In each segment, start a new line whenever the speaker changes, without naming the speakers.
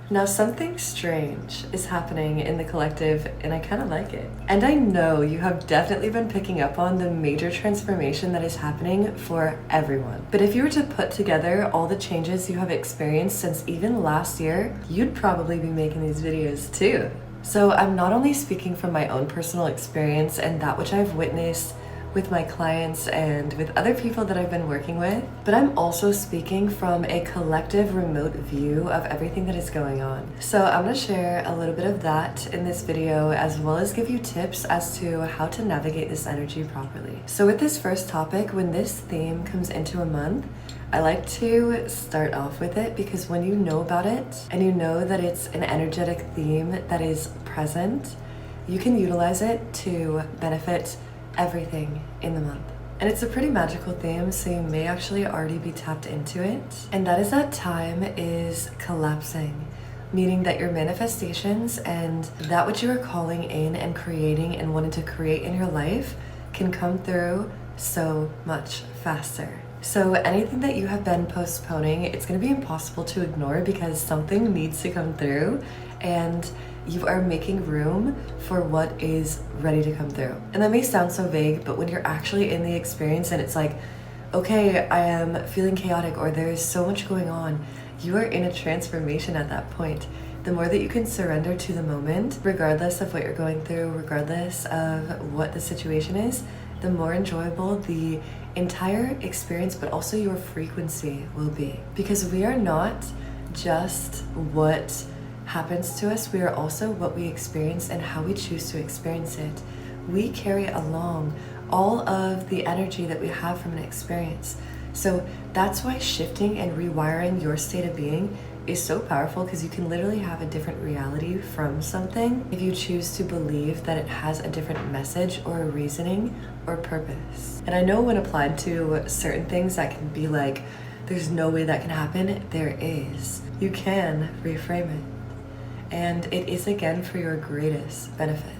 Now something strange is happening in the collective and I kind of like it. And I know you have definitely been picking up on the major transformation that is happening for everyone. But if you were to put together all the changes you have experienced since even last year, you'd probably be making these videos too. So I'm not only speaking from my own personal experience and that which I've witnessed with my clients and with other people that I've been working with, but I'm also speaking from a collective remote view of everything that is going on. So I'm gonna share a little bit of that in this video, as well as give you tips as to how to navigate this energy properly. So with this first topic, when this theme comes into a month, I like to start off with it because when you know about it and you know that it's an energetic theme that is present, you can utilize it to benefit everything in the month. And it's a pretty magical theme, so you may actually already be tapped into it. And that is that time is collapsing, meaning that your manifestations and that which you are calling in and creating and wanting to create in your life can come through so much faster. So anything that you have been postponing, it's going to be impossible to ignore because something needs to come through and you are making room for what is ready to come through. And that may sound so vague, but when you're actually in the experience and it's like, okay, I am feeling chaotic or there is so much going on, you are in a transformation at that point. The more that you can surrender to the moment, regardless of what you're going through, regardless of what the situation is, the more enjoyable the entire experience, but also your frequency will be. Because we are not just what happens to us, we are also what we experience and how we choose to experience it. We carry along all of the energy that we have from an experience. So that's why shifting and rewiring your state of being is so powerful, because you can literally have a different reality from something if you choose to believe that it has a different message or a reasoning or purpose. And I know when applied to certain things that can be like, there's no way that can happen, there is. You can reframe it. And it is again for your greatest benefit.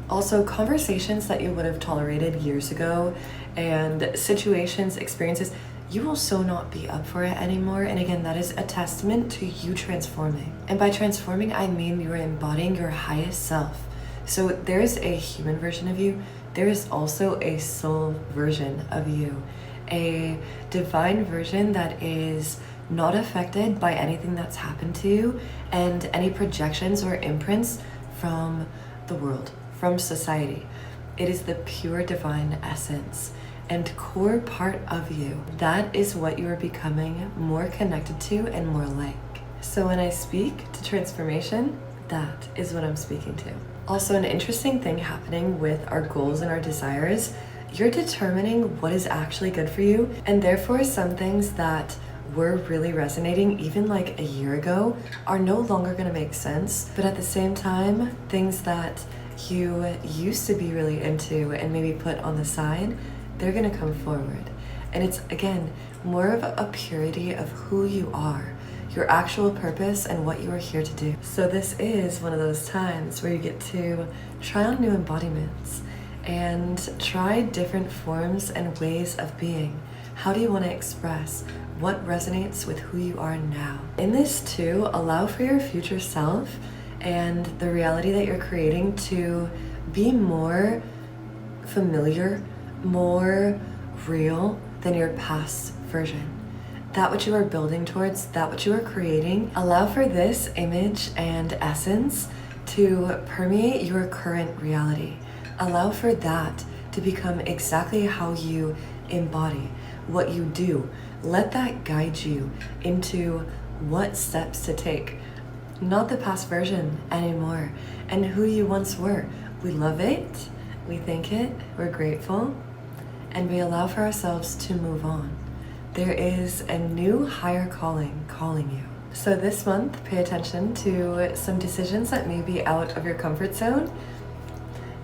Also, conversations that you would have tolerated years ago and situations, experiences, you will so not be up for it anymore. And again, that is a testament to you transforming. And by transforming, I mean you're embodying your highest self. So there is a human version of you. There is also a soul version of you, a divine version that is not affected by anything that's happened to you and any projections or imprints from the world, from society. It is the pure divine essence and core part of you. That is what you are becoming more connected to and more like. So when I speak to transformation, that is what I'm speaking to. Also, an interesting thing happening with our goals and our desires, you're determining what is actually good for you, and therefore some things that were really resonating even like a year ago are no longer going to make sense. But at the same time, things that you used to be really into and maybe put on the side, they're going to come forward. And it's again more of a purity of who you are, your actual purpose and what you are here to do. So this is one of those times where you get to try on new embodiments and try different forms and ways of being. How do you want to express? What resonates with who you are now? In this too, allow for your future self and the reality that you're creating to be more familiar, more real than your past version. That which you are building towards, that which you are creating, allow for this image and essence to permeate your current reality. Allow for that to become exactly how you embody what you do. Let that guide you into what steps to take. Not the past version anymore and who you once were. We love it, we thank it, we're grateful, and we allow for ourselves to move on. There is a new higher calling you. So this month, pay attention to some decisions that may be out of your comfort zone.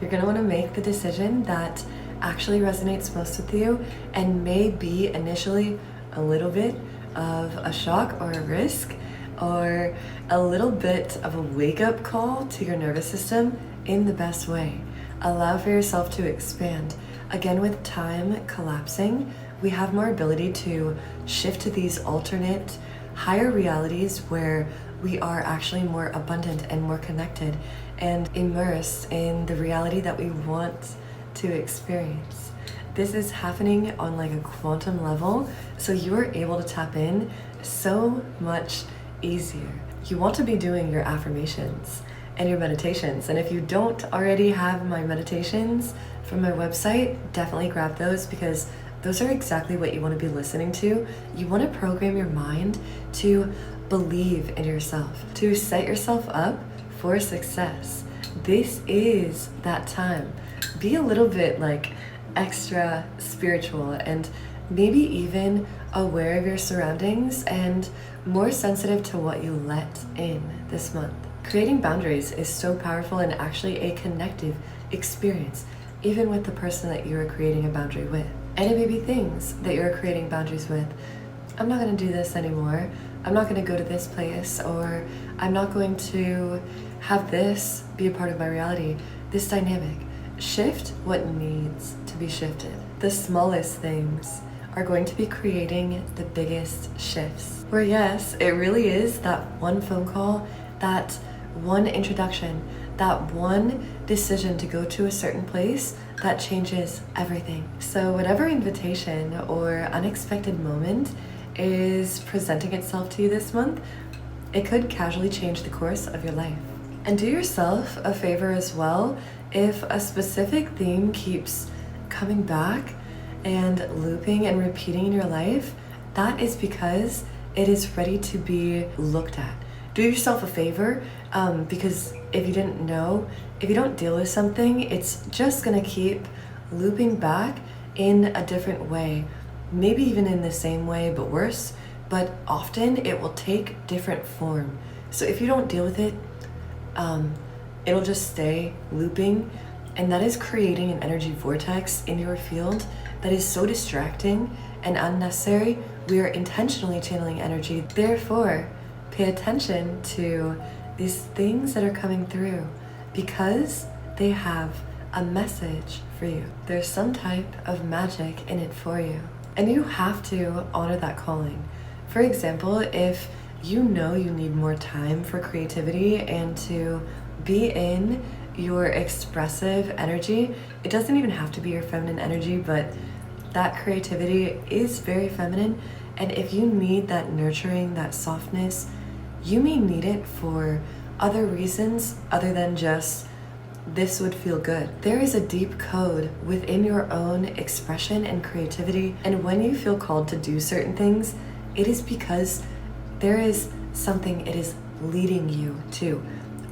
You're gonna wanna make the decision that actually resonates most with you and may be initially a little bit of a shock or a risk or a little bit of a wake-up call to your nervous system in the best way. Allow for yourself to expand. Again, with time collapsing, we have more ability to shift to these alternate higher realities where we are actually more abundant and more connected and immersed in the reality that we want to experience. This is happening on like a quantum level, so you're able to tap in so much easier. You want to be doing your affirmations and your meditations, and if you don't already have my meditations from my website, definitely grab those, because those are exactly what you want to be listening to. You want to program your mind to believe in yourself, to set yourself up for success. This is that time. Be a little bit like extra spiritual and maybe even aware of your surroundings and more sensitive to what you let in this month. Creating boundaries is so powerful and actually a connective experience, even with the person that you're creating a boundary with. And it may be things that you're creating boundaries with. I'm not going to do this anymore. I'm not going to go to this place, or I'm not going to have this be a part of my reality. This dynamic. Shift what needs to be shifted. The smallest things are going to be creating the biggest shifts. Where yes, it really is that one phone call, that one introduction, that one decision to go to a certain place that changes everything. So whatever invitation or unexpected moment is presenting itself to you this month, it could casually change the course of your life. And do yourself a favor as well. If a specific theme keeps coming back and looping and repeating in your life, that is because it is ready to be looked at. Do yourself a favor, because if you didn't know, if you don't deal with something, it's just gonna keep looping back in a different way, maybe even in the same way but worse, but often it will take different form. So if you don't deal with it, it'll just stay looping, and that is creating an energy vortex in your field that is so distracting and unnecessary. We are intentionally channeling energy. Therefore, pay attention to these things that are coming through, because they have a message for you. There's some type of magic in it for you, and you have to honor that calling. For example, if you know you need more time for creativity and to be in your expressive energy, it doesn't even have to be your feminine energy, but that creativity is very feminine. And if you need that nurturing, that softness, you may need it for other reasons other than just this would feel good. There is a deep code within your own expression and creativity, and when you feel called to do certain things, it is because there is something it is leading you to,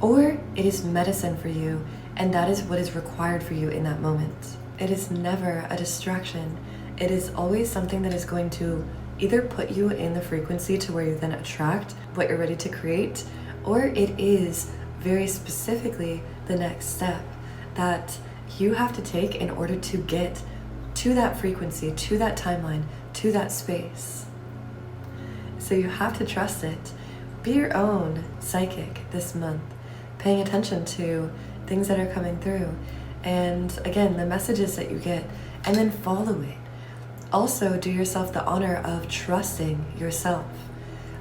or it is medicine for you, and that is what is required for you in that moment. It is never a distraction. It is always something that is going to either put you in the frequency to where you then attract what you're ready to create, or it is very specifically the next step that you have to take in order to get to that frequency, to that timeline, to that space. So you have to trust it. Be your own psychic this month, paying attention to things that are coming through, and again, the messages that you get, and then follow it. Also, do yourself the honor of trusting yourself.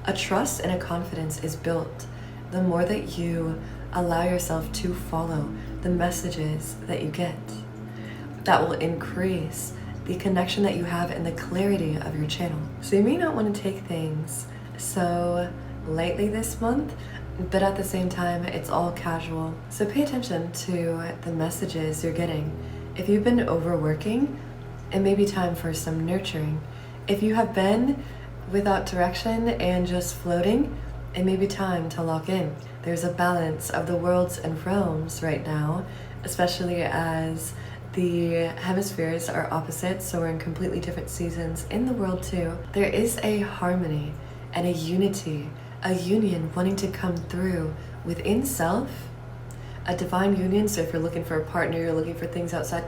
A trust and a confidence is built the more that you allow yourself to follow the messages that you get. That will increase the connection that you have and the clarity of your channel. So you may not want to take things so lightly this month, but at the same time, it's all casual. So pay attention to the messages you're getting. If you've been overworking, it may be time for some nurturing. If you have been without direction and just floating, it may be time to lock in. There's a balance of the worlds and realms right now, especially as the hemispheres are opposite, so we're in completely different seasons in the world too. There is a harmony and a unity, a union wanting to come through within self, a divine union. So if you're looking for a partner, you're looking for things outside,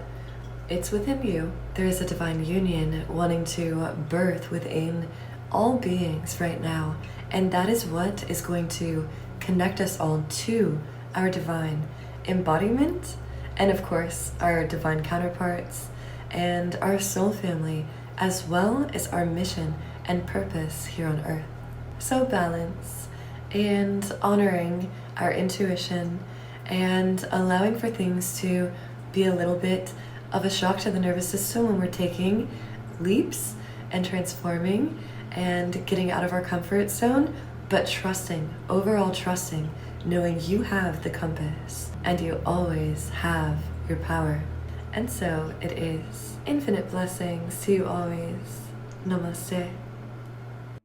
it's within you. There is a divine union wanting to birth within all beings right now, and that is what is going to connect us all to our divine embodiment, and of course our divine counterparts and our soul family, as well as our mission and purpose here on earth. So balance and honoring our intuition and allowing for things to be a little bit of a shock to the nervous system when we're taking leaps and transforming and getting out of our comfort zone, but trusting, overall trusting, knowing you have the compass and you always have your power. And so it is. Infinite blessings to you always. Namaste.